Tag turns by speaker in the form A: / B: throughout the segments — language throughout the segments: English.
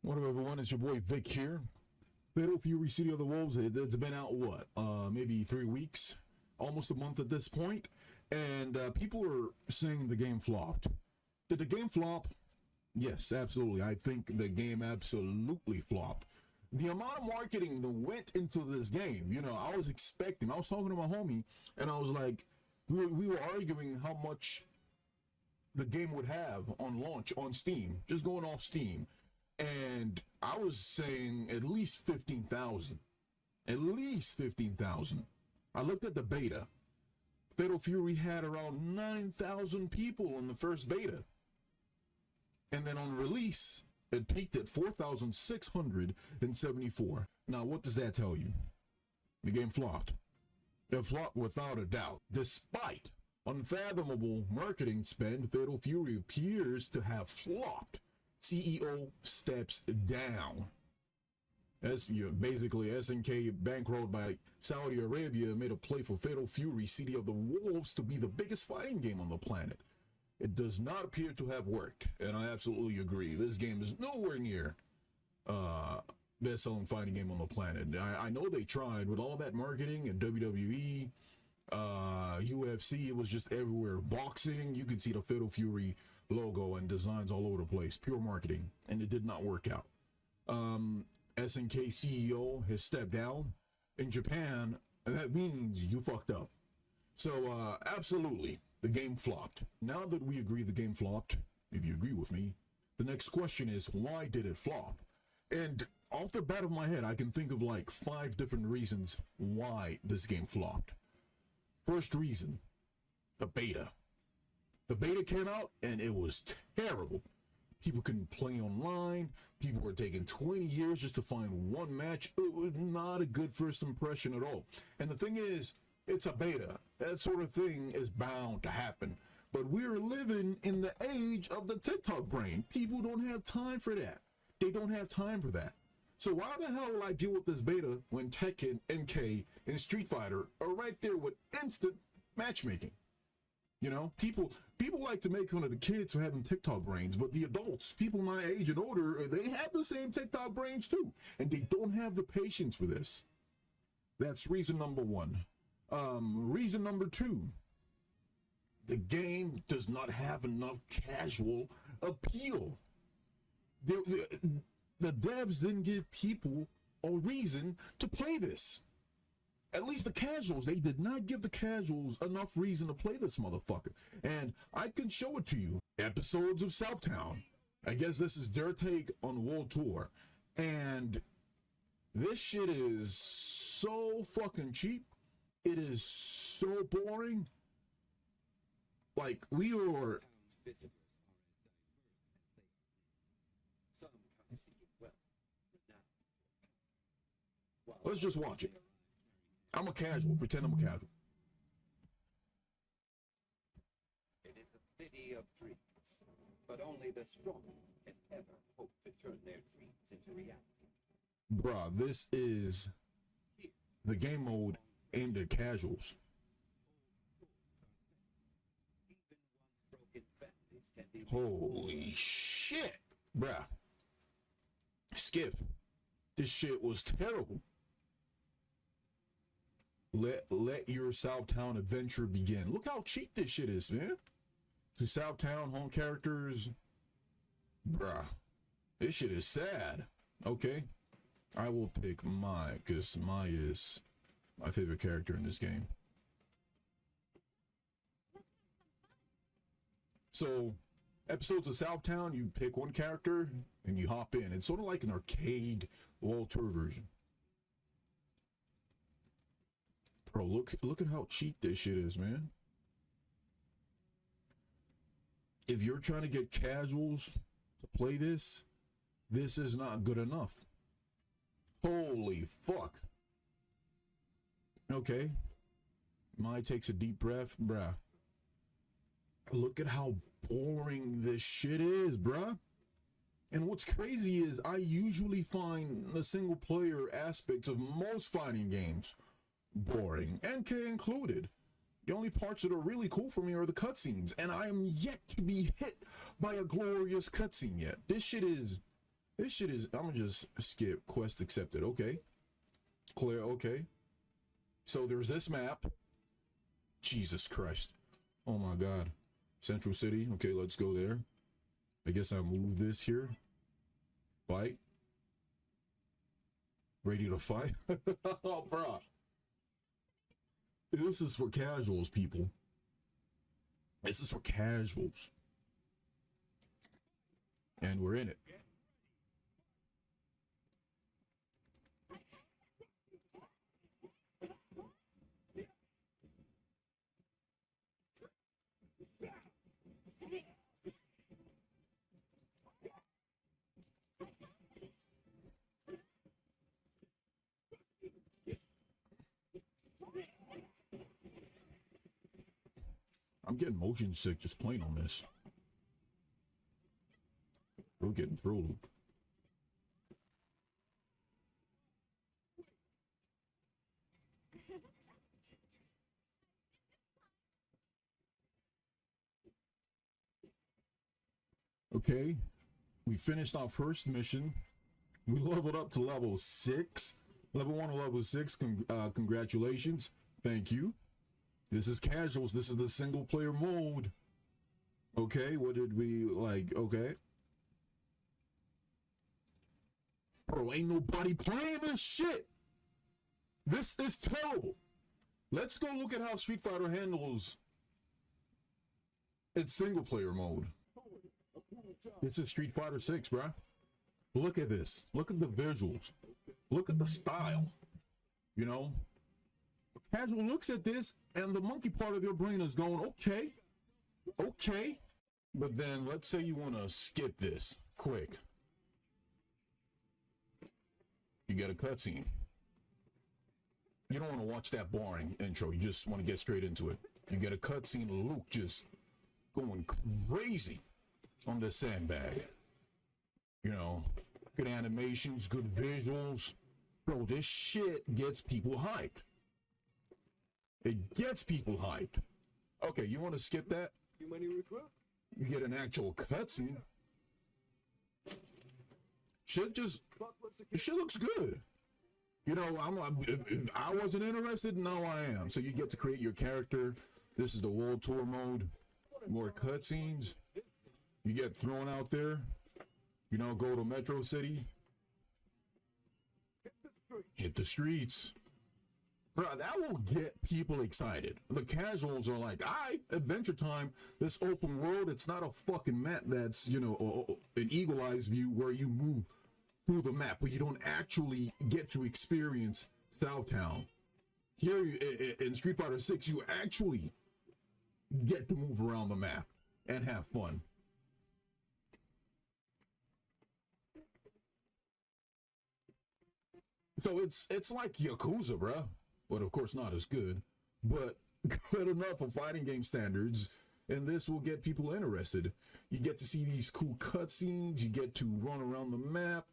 A: What up, everyone? It's your boy Vic here. Fatal Fury City of the Wolves. It's been out what? Maybe 3 weeks, almost a month at this point, and people are saying the game flopped. Did the game flop? Yes, absolutely. I think the game absolutely flopped. The amount of marketing that went into this game, I was talking to my homie, and I was like, we were arguing how much the game would have on launch on Steam, just going off Steam. And I was saying at least 15,000. At least 15,000. I looked at the beta. Fatal Fury had around 9,000 people in the first beta. And then on release, it peaked at 4,674. Now, what does that tell you? The game flopped. It flopped without a doubt. Despite unfathomable marketing spend, Fatal Fury appears to have flopped. CEO steps down. As basically SNK, bankrolled by Saudi Arabia, made a play for Fatal Fury City of the Wolves to be the biggest fighting game on the planet. It does not appear to have worked, and I absolutely agree. This game is nowhere near best-selling fighting game on the planet. I know they tried with all that marketing at WWE, UFC. It was just everywhere. Boxing, you could see the Fatal Fury logo and designs all over the place. Pure marketing, and it did not work out. SNK CEO has stepped down. In Japan, that means you fucked up. So, absolutely, the game flopped. Now that we agree the game flopped, if you agree with me, the next question is, why did it flop? And off the bat of my head, I can think of like 5 different reasons why this game flopped. First reason, the beta. The beta came out and it was terrible. People couldn't play online. People were taking 20 years just to find one match. It was not a good first impression at all. And the thing is, it's a beta. That sort of thing is bound to happen. But we're living in the age of the TikTok brain. People don't have time for that. They don't have time for that. So why the hell will I deal with this beta when Tekken, NK, and Street Fighter are right there with instant matchmaking? People like to make fun of the kids for having TikTok brains, but the adults, people my age and older, they have the same TikTok brains too, and they don't have the patience for this. That's reason number 1. Reason number 2, the game does not have enough casual appeal. The devs didn't give people a reason to play this. At least the casuals, they did not give the casuals enough reason to play this motherfucker. And I can show it to you. Episodes of Southtown. I guess this is their take on World Tour. And this shit is so fucking cheap. It is so boring. Like, we are... Let's just watch it. I'm a casual. Pretend I'm a casual.
B: It is a city of dreams, but only the strongest can ever hope to turn their dreams into reality.
A: Bruh, this is the game mode aimed at casuals.
B: Even once broken families can be
A: Holy shit, bruh. Skip. This shit was terrible. Let your Southtown adventure begin. Look how cheap this shit is, man. To Southtown, home characters. Bruh. This shit is sad. Okay. I will pick Mai, because Mai is my favorite character in this game. So, episodes of Southtown, you pick one character and you hop in. It's sort of like an arcade World Tour version. Bro, look at how cheap this shit is, man. If you're trying to get casuals to play this, this is not good enough. Holy fuck. Okay. Mai takes a deep breath. Bruh. Look at how boring this shit is, bruh. And what's crazy is I usually find the single player aspects of most fighting games boring, NK included. The only parts that are really cool for me are the cutscenes, and I am yet to be hit by a glorious cutscene yet. This shit is This shit is, I'm gonna just skip quest accepted. Okay. Clear. Okay. So there's this map. Jesus Christ. Oh my God. Central City. Okay, let's go there. I guess I'll move this here. Fight. Ready to fight? Oh, bro. This is for casuals, people. This is for casuals. And we're in it. I'm getting motion sick just playing on this. We're getting through loop. Okay, we finished our first mission. We leveled up to level 6. Level 1 to level 6. Congratulations. Thank you. This is casuals. This is the single player mode. Okay, what did we like? Okay. Bro, ain't nobody playing this shit. This is terrible. Let's go look at how Street Fighter handles its single player mode. This is Street Fighter 6, bruh. Look at this. Look at the visuals. Look at the style. You know? Casual looks at this, and the monkey part of their brain is going, okay. Okay. But then, let's say you want to skip this quick. You get a cutscene. You don't want to watch that boring intro. You just want to get straight into it. You get a cutscene of Luke just going crazy on this sandbag. You know, good animations, good visuals. Bro, this shit gets people hyped. It gets people hyped. Okay, you want to skip that? You get an actual cutscene. Shit looks good. You know, if I wasn't interested, now I am. So you get to create your character. This is the world tour mode. More cutscenes. You get thrown out there. You know, go to Metro City. Hit the streets. Bro, that will get people excited. The casuals are like, Adventure Time, this open world, it's not a fucking map that's, you know, an eagle-eyes view where you move through the map, but you don't actually get to experience Southtown. Here in Street Fighter 6, you actually get to move around the map and have fun. So it's like Yakuza, bruh. But of course not as good, but good enough for fighting game standards, and this will get people interested. You get to see these cool cutscenes, you get to run around the map,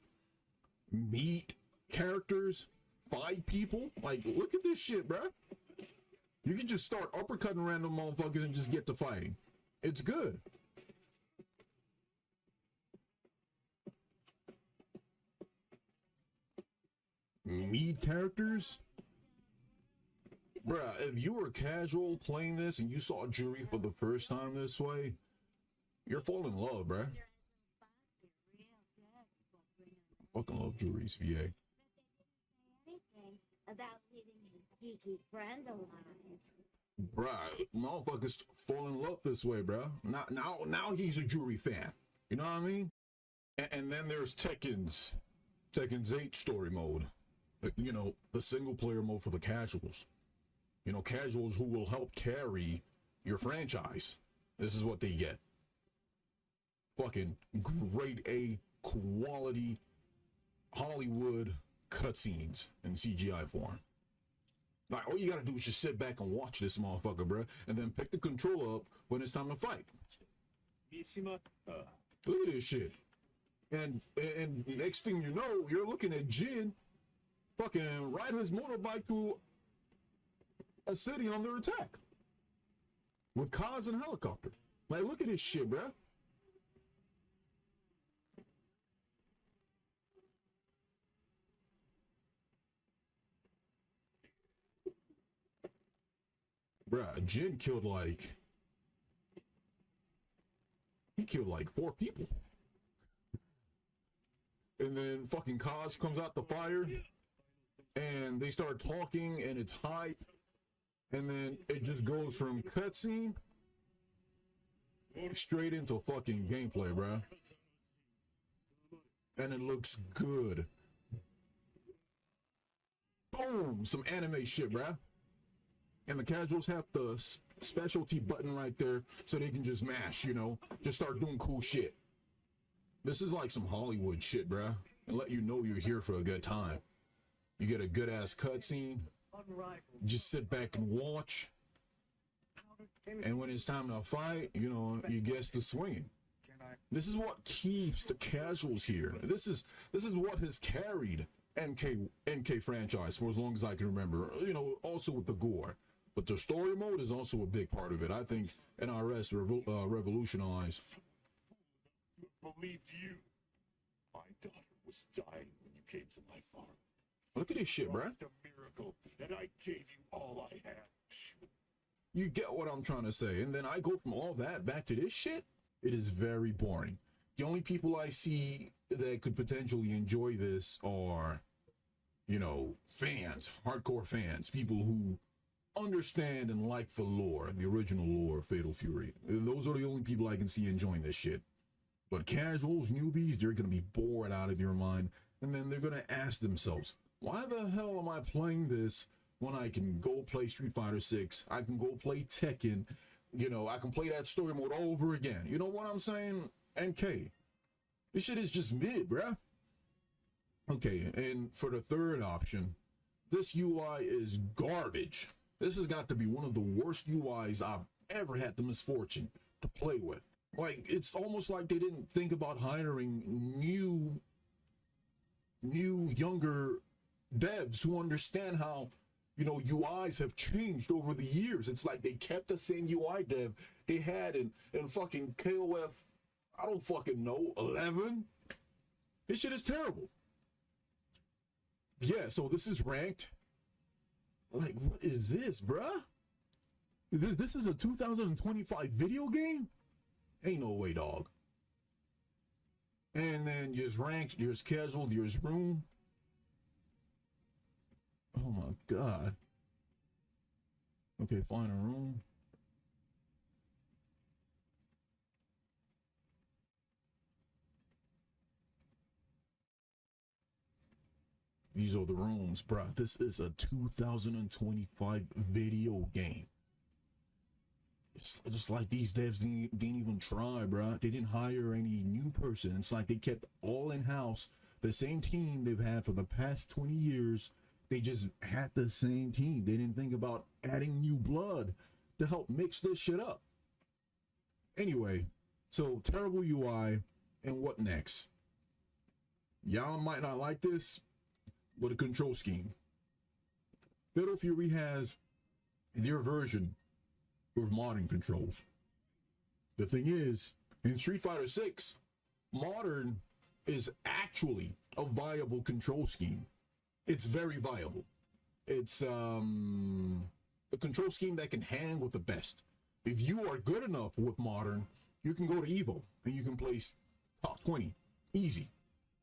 A: meet characters, fight people. Like, look at this shit, bruh. You can just start uppercutting random motherfuckers and just get to fighting. It's good. Meet characters. Bruh, if you were casual playing this and you saw Jury for the first time this way, you're falling in love, bruh. Fucking love Jury's VA.
C: About leaving his geeky friends alive.
A: Bruh, motherfuckers fall in love this way, bruh. Now he's a Jury fan. You know what I mean? And then there's Tekken's 8 story mode. You know, the single player mode for the casuals. You know, casuals who will help carry your franchise. This is what they get. Fucking grade A quality Hollywood cutscenes in CGI form. Like, all you gotta do is just sit back and watch this motherfucker, bro, and then pick the controller up when it's time to fight. Look at this shit. And next thing you know, you're looking at Jin fucking ride his motorbike through a city under attack with cars and helicopters. Like, look at this shit, bruh. Bruh, Jin killed like... He killed like 4 people. And then fucking Kaz comes out the fire. And they start talking and it's hype. And then it just goes from cutscene straight into fucking gameplay, bruh. And it looks good. Boom! Some anime shit, bruh. And the casuals have the specialty button right there so they can just mash, you know, just start doing cool shit. This is like some Hollywood shit, bruh. And let you know you're here for a good time. You get a good ass cutscene. Just sit back and watch. And when it's time to fight, you know, you guess the swinging. This is what keeps the casuals here. This is what has carried NK franchise for as long as I can remember. You know, also with the gore. But the story mode is also a big part of it. I think NRS revolutionized.
D: Believed you. My daughter was dying when you came to my farm.
A: Look at this shit, bruh.
D: It's a miracle, and I gave you all I had.
A: You get what I'm trying to say. And then I go from all that back to this shit. It is very boring. The only people I see that could potentially enjoy this are, you know, fans, hardcore fans, people who understand and like the lore, the original lore of Fatal Fury. Those are the only people I can see enjoying this shit. But casuals, newbies, they're going to be bored out of their mind. And then they're going to ask themselves, why the hell am I playing this when I can go play Street Fighter 6? I can go play Tekken. You know, I can play that story mode all over again. You know what I'm saying? NK. This shit is just mid, bruh. Okay, and for the third option, this UI is garbage. This has got to be one of the worst UIs I've ever had the misfortune to play with. Like, it's almost like they didn't think about hiring new younger devs who understand how, you know, UIs have changed over the years. It's like they kept the same UI dev they had in fucking KOF, I don't fucking know, 11? This shit is terrible. Yeah, so this is ranked. Like, what is this, bruh? This is a 2025 video game? Ain't no way, dog. And then there's ranked, there's casual, there's room. Oh my god. Okay, find a room. These are the rooms, bruh. This is a 2025 video game. It's just like these devs didn't even try, bruh. They didn't hire any new person. It's like they kept all in-house. The same team they've had for the past 20 years. They just had the same team. They didn't think about adding new blood to help mix this shit up. Anyway, so terrible UI, and what next? Y'all might not like this, but a control scheme. Fatal Fury has their version of modern controls. The thing is, in Street Fighter 6, modern is actually a viable control scheme. It's very viable. It's a control scheme that can hang with the best. If you are good enough with modern, you can go to Evo and you can place top 20. Easy.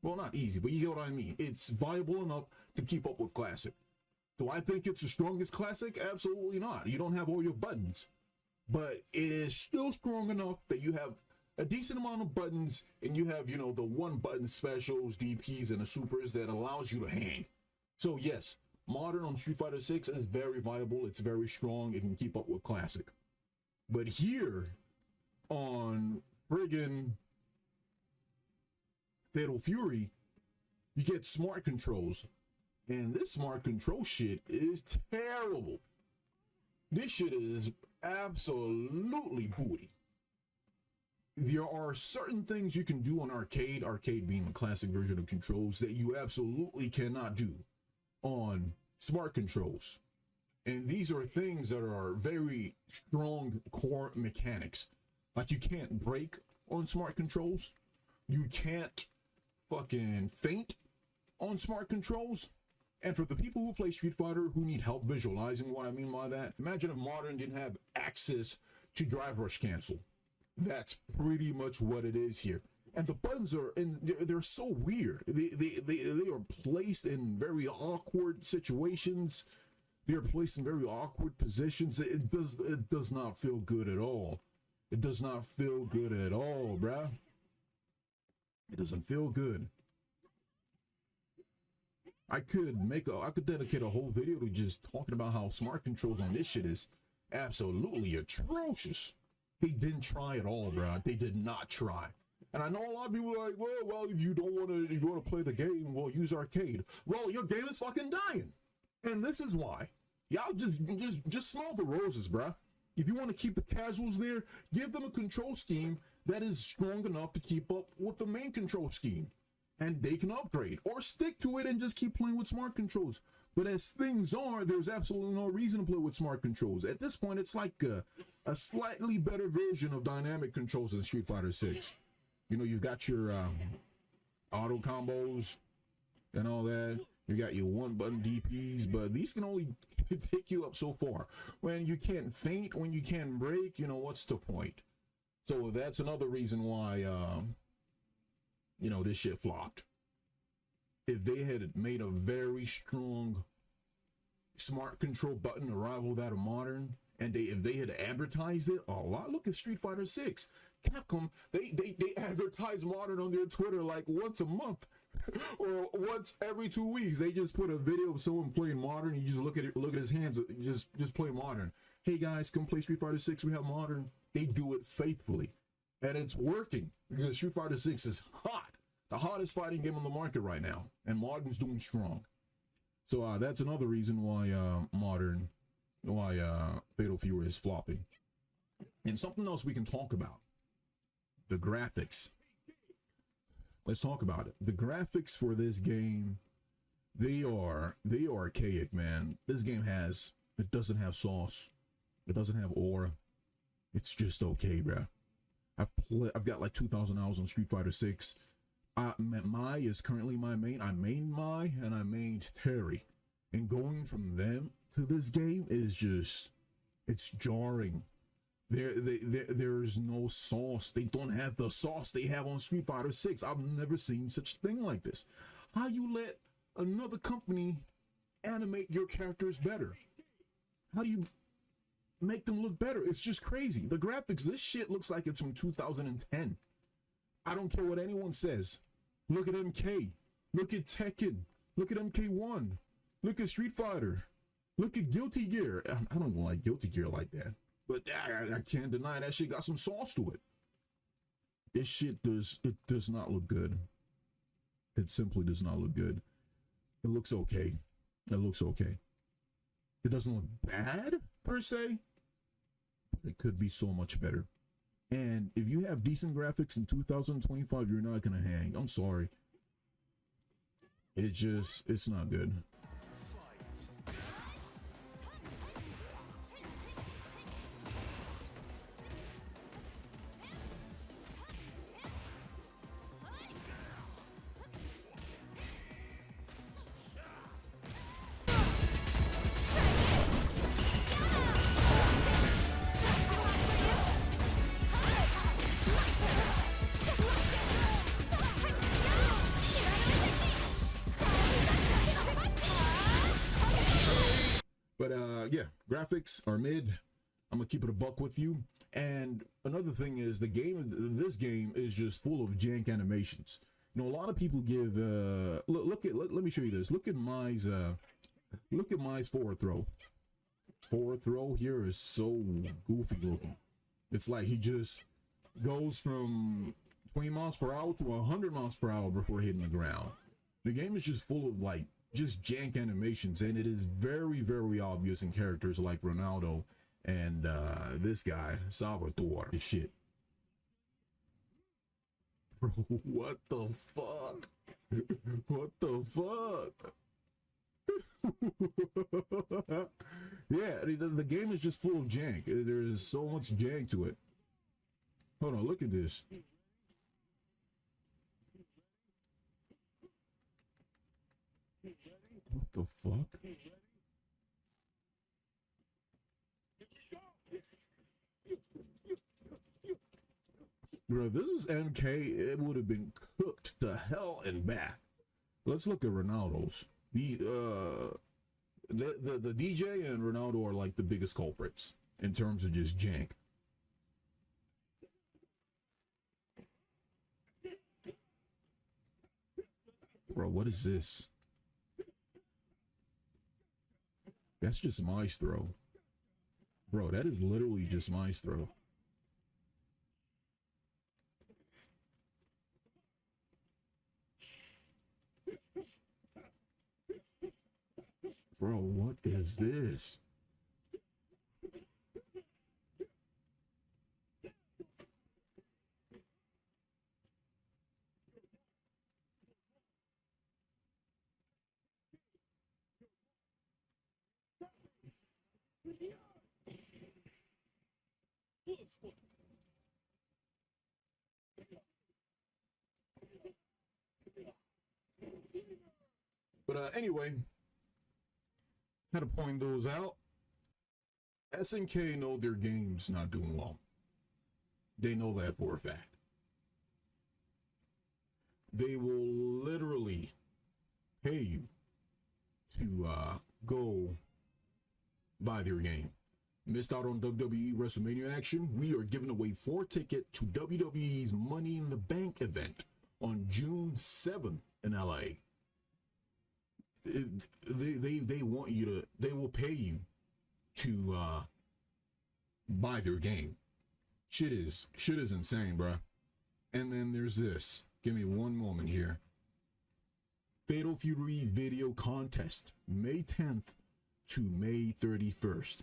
A: Well, not easy, but you get what I mean. It's viable enough to keep up with Classic. Do I think it's the strongest Classic? Absolutely not. You don't have all your buttons. But it is still strong enough that you have a decent amount of buttons and you have, you know, the one button specials, DPs, and the supers that allows you to hang. So yes, modern on Street Fighter 6 is very viable. It's very strong. It can keep up with Classic. But here on friggin' Fatal Fury, you get smart controls. And this smart control shit is terrible. This shit is absolutely booty. There are certain things you can do on arcade being the classic version of controls, that you absolutely cannot do on smart controls. And these are things that are very strong core mechanics. Like, you can't break on smart controls. You can't fucking feint on smart controls. And for the people who play Street Fighter who need help visualizing what I mean by that, imagine if Modern didn't have access to drive rush cancel. That's pretty much what it is here. And the buttons are, and they're so weird. They are placed in very awkward situations. They're placed in very awkward positions. It does not feel good at all. It does not feel good at all, bruh. It doesn't feel good. I could dedicate a whole video to just talking about how smart controls on this shit is absolutely atrocious. They didn't try at all, bro. They did not try. And I know a lot of people are like, well, if you want to play the game, well, use arcade. Well, your game is fucking dying, and this is why. Y'all just smell the roses, bro. If you want to keep the casuals there, give them a control scheme that is strong enough to keep up with the main control scheme. And they can upgrade or stick to it and just keep playing with smart controls. But as things are, there's absolutely no reason to play with smart controls. At this point, it's like a slightly better version of dynamic controls in Street Fighter 6. You know, you've got your auto combos and all that. You got your one button DPs, but these can only take you up so far. When you can't feint, when you can't break, you know, what's the point? So that's another reason why you know, this shit flopped. If they had made a very strong smart control button to rival that of Modern, and if they had advertised it a lot, look at Street Fighter 6. Capcom, they advertise Modern on their Twitter like once a month or once every 2 weeks. They just put a video of someone playing Modern. You just look at his hands, just play Modern. Hey guys, come play Street Fighter 6. We have Modern. They do it faithfully. And it's working because Street Fighter 6 is hot. The hottest fighting game on the market right now. And Modern's doing strong. So that's another reason why Fatal Fury is flopping. And something else we can talk about. The graphics. Let's talk about it. The graphics for this game, they are archaic, man. This game it doesn't have sauce. It doesn't have aura. It's just okay, bruh. I've got like 2,000 hours on Street Fighter 6. Mai is currently my main. I mained Mai and I mained Terry. And going from them to this game is just, it's jarring. There's no sauce. They don't have the sauce they have on Street Fighter 6. I've never seen such a thing like this. How you let another company animate your characters better? How do you make them look better? It's just crazy. The graphics, this shit looks like it's from 2010. I don't care what anyone says. Look at MK. Look at Tekken. Look at MK1. Look at Street Fighter. Look at Guilty Gear. I don't like Guilty Gear like that. But I can't deny that shit got some sauce to it. This shit does not look good. It simply does not look good. It looks okay. It looks okay. It doesn't look bad, per se. But it could be so much better. And if you have decent graphics in 2025, you're not gonna hang. I'm sorry. It's not good. But yeah, graphics are mid. I'm gonna keep it a buck with you. And another thing is this game is just full of jank animations. You know, a lot of people give let me show you this. Look at Mai's forward throw. Forward throw here is so goofy looking. It's like he just goes from 20 miles per hour to 100 miles per hour before hitting the ground. The game is just full of like just jank animations, and it is very, very obvious in characters like Ronaldo and this guy Salvatore. This shit, bro. What the fuck? What the fuck? Yeah, the game is just full of jank. There is so much jank to it. Hold on, look at this. What the fuck? Bro, this was MK. It would have been cooked to hell and back. Let's look at Ronaldo's. The DJ and Ronaldo are like the biggest culprits in terms of just jank. Bro, what is this? That's just Maestro. Bro, that is literally just Maestro. Bro, what is this? But anyway, had to point those out. SNK know their game's not doing well. They know that for a fact. They will literally pay you to go buy their game. Missed out on WWE WrestleMania action? We are giving away 4 tickets to WWE's Money in the Bank event on June 7th in LA. They want you to, they will pay you to buy their game. Shit is insane, bruh. And then there's this. Give me one moment here. Fatal Fury video contest, May 10th to May 31st.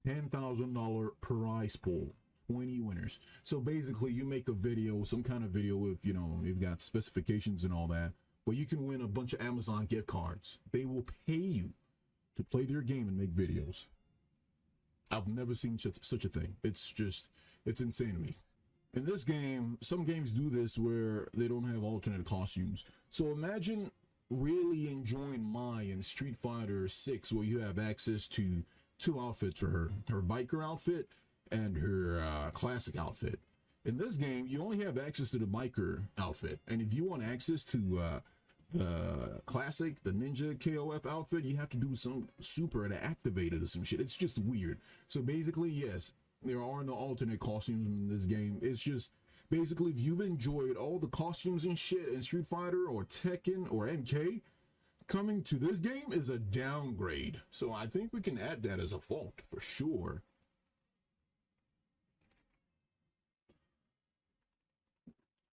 A: $10,000 prize pool, 20 winners. So basically you make a video, some kind of video with, you know, you've got specifications and all that, but you can win a bunch of Amazon gift cards. They will pay you to play their game and make videos. I've never seen such a thing. It's insane to me. In this game, some games do this where they don't have alternate costumes. So imagine really enjoying Mai in Street Fighter 6, where you have access to 2 outfits for her biker outfit and her classic outfit. In this game, you only have access to the biker outfit, and if you want access to the classic, the ninja KOF outfit, you have to do some super to activate it or some shit. It's just weird. So basically, yes, there are no alternate costumes in this game. It's just basically, if you've enjoyed all the costumes and shit in Street Fighter or Tekken or MK, coming to this game is a downgrade. So I think we can add that as a fault for sure.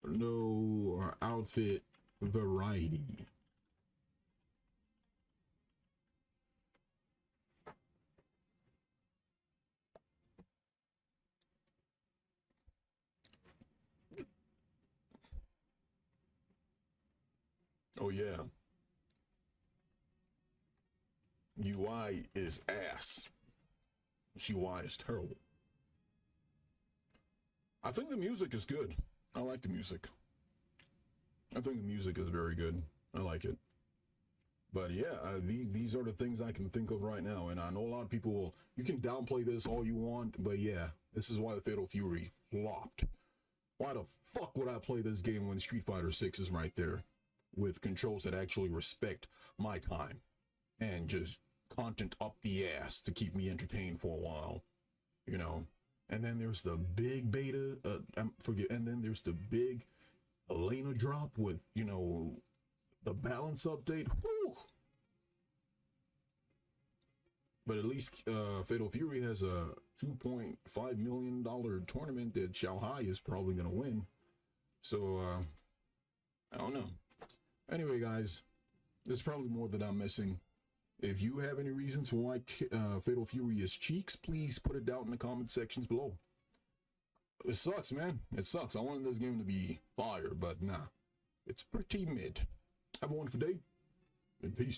A: No outfit variety. Oh yeah. UI is ass. UI is terrible. I think the music is good. I like the music. I think the music is very good. I like it. But yeah, these are the things I can think of right now. And I know a lot of people will, you can downplay this all you want, but yeah, this is why the Fatal Fury flopped. Why the fuck would I play this game when Street Fighter 6 is right there with controls that actually respect my time and just content up the ass to keep me entertained for a while, you know? And then there's the big beta, and then there's the big Elena drop with, you know, the balance update. Whew. But at least Fatal Fury has a $2.5 million tournament that Shanghai is probably going to win. So, I don't know. Anyway, guys, there's probably more that I'm missing. If you have any reasons for why Fatal Fury is cheeks, please put it down in the comment sections below. It sucks, man. It sucks. I wanted this game to be fire, but nah. It's pretty mid. Have a wonderful day, and peace.